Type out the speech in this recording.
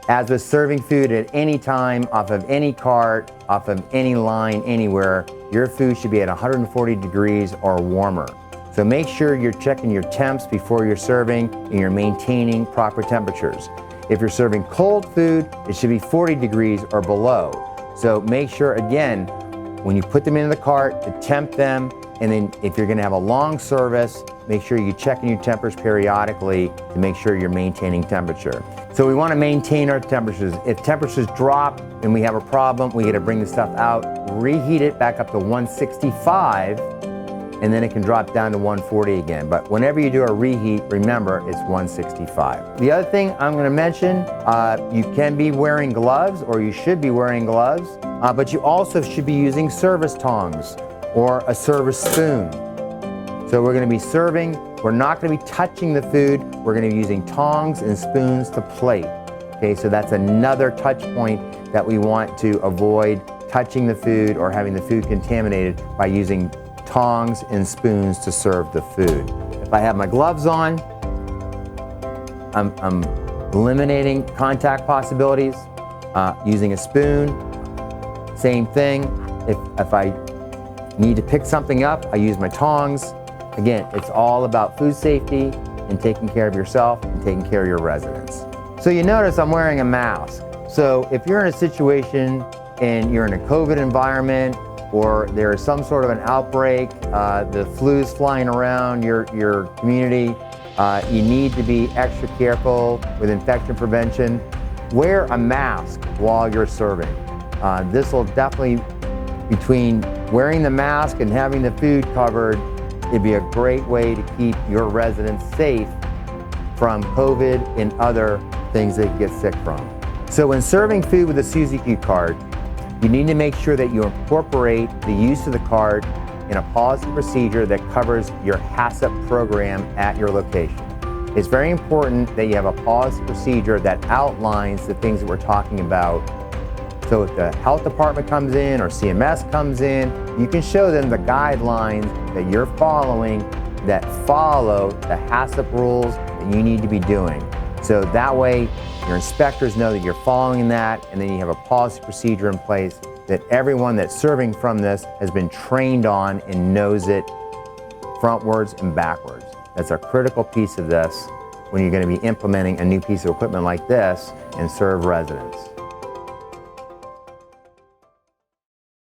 As with serving food at any time, off of any cart, off of any line, anywhere, your food should be at 140 degrees or warmer. So make sure you're checking your temps before you're serving and you're maintaining proper temperatures. If you're serving cold food, it should be 40 degrees or below. So make sure, again, when you put them into the cart, to temp them, and then if you're gonna have a long service, make sure you're checking your temperatures periodically to make sure you're maintaining temperature. So we wanna maintain our temperatures. If temperatures drop and we have a problem, we gotta bring the stuff out, reheat it back up to 165, and then it can drop down to 140 again. But whenever you do a reheat, remember it's 165. The other thing I'm gonna mention, you can be wearing gloves, or you should be wearing gloves, but you also should be using service tongs or a service spoon. So we're gonna be serving, we're not gonna be touching the food, we're gonna be using tongs and spoons to plate. Okay, so that's another touch point that we want to avoid, touching the food or having the food contaminated by using tongs and spoons to serve the food. If I have my gloves on, I'm eliminating contact possibilities. Using a spoon, same thing. If I need to pick something up, I use my tongs. Again, it's all about food safety and taking care of yourself and taking care of your residents. So you notice I'm wearing a mask. So if you're in a situation and you're in a COVID environment, or there is some sort of an outbreak, the flu's flying around your community, you need to be extra careful with infection prevention. Wear a mask while you're serving. This will definitely, between wearing the mask and having the food covered, it'd be a great way to keep your residents safe from COVID and other things they get sick from. So when serving food with a SuzyQ cart, you need to make sure that you incorporate the use of the cart in a policy procedure that covers your HACCP program at your location. It's very important that you have a policy procedure that outlines the things that we're talking about. So if the health department comes in or CMS comes in, you can show them the guidelines that you're following that follow the HACCP rules that you need to be doing. So that way, your inspectors know that you're following that, and then you have a policy procedure in place that everyone that's serving from this has been trained on and knows it frontwards and backwards. That's a critical piece of this when you're going to be implementing a new piece of equipment like this and serve residents.